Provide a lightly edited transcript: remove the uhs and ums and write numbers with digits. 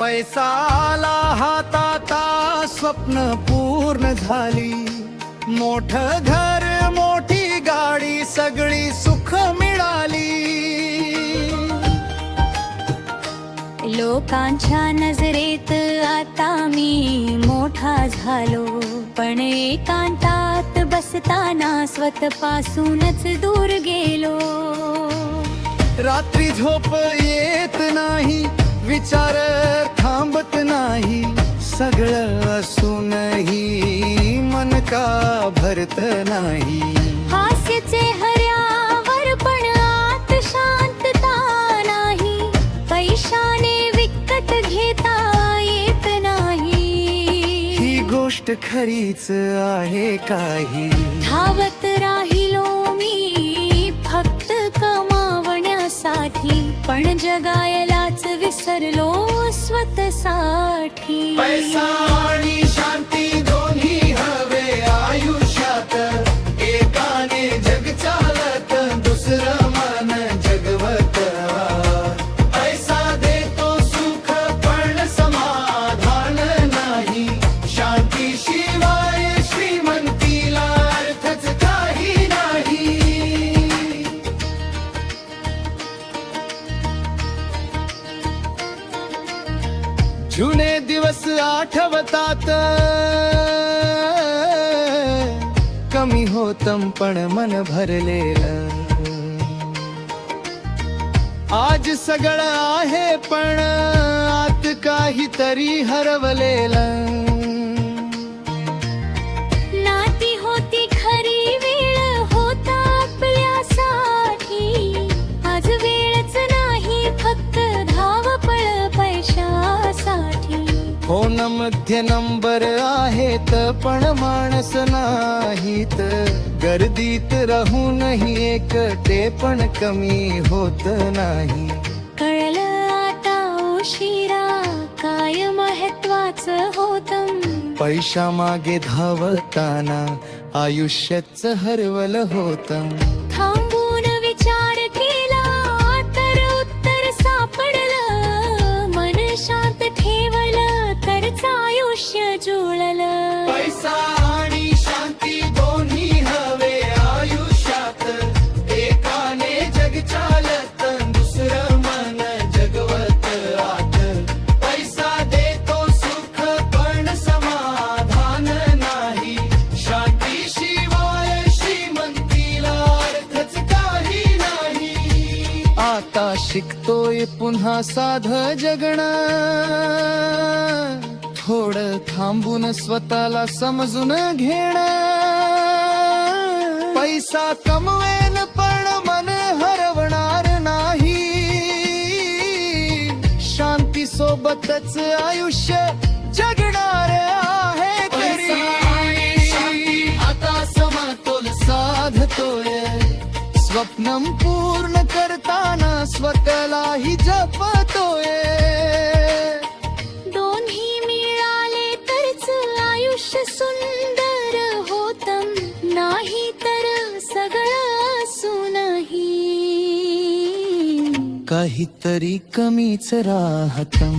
पैसा आला हातात, स्वप्न पूर्ण झाली. मोठं घर, मोठी गाडी, सगळी सुख मिळाली. लोकांच्या नजरेत आता मी मोठा झालो, पण एकांतात बसताना स्वतःपासूनच दूर गेलो. रात्री झोप येत नाही, विचार थांबत नाही. सगळं असूनही मन का भरत नाही. हास्य चेहऱ्यावर पण आत शांतता नाही. पैशाने विकत घेता येत नाही. ही गोष्ट खरीच आहे काही. धावत राहिलो मी फक्त कमावण्यासाठी, पण जगायलाच विसरलो स्वतःसाठी. पैसा आणि शांती दोन्ही हवे आयुष्यात. एकाने जग चालत, दुसरं मन जगवत. पैसा देतो सुख पण समाधान नाही. शांती शिवाय श्रीमंतीला अर्थच काही नाही. जुने दिवस आठवतात, कमी होतं पण मन भरलेलं. आज सगळं आहे पण आत काहीतरी हरवलेलं. नाती होती खरी, वेळ होता आपल्यासाठी. आज वेळच नाही, फक्त धावपळ पैशासाठी. फोन मध्ये नंबर आहेत पण माणस नाहीत. गर्दीत राहूनही एकटे पण कमी होत नाही. कळलं आता उशिरा काय महत्वाचं होतं. पैशा मागे धावताना आयुष्याच हरवलं होतं. थांबून विचार केला तर उत्तर सापडलं. मन शांत ठेवलं तरच आयुष्य जुळलं. पैसा आणि शांती दोन्ही हवे आयुष्यात. एकाने जग चालत, दुसरं मन जगवत आत. पैसा देतो सुख पण समाधान नाही. शांती शिवाय श्रीमंतीला अर्थच काही नाही. आता शिकतोय पुन्हा साधं जगणं. थोडं थांबून स्वतःला समजून घेणं. पैसा कमवेन पण मन हरवणार नाही. शांती सोबतच आयुष्य जगणार आहे तरी. आता समतोल साधतोय, स्वप्नम पूर्ण करताना स्वतःलाही जपतोय. दोन्ही मिळाले तरच आयुष्य सुंदर होतं. नाही तर सगळं असूनही काहीतरी कमीच राहतं.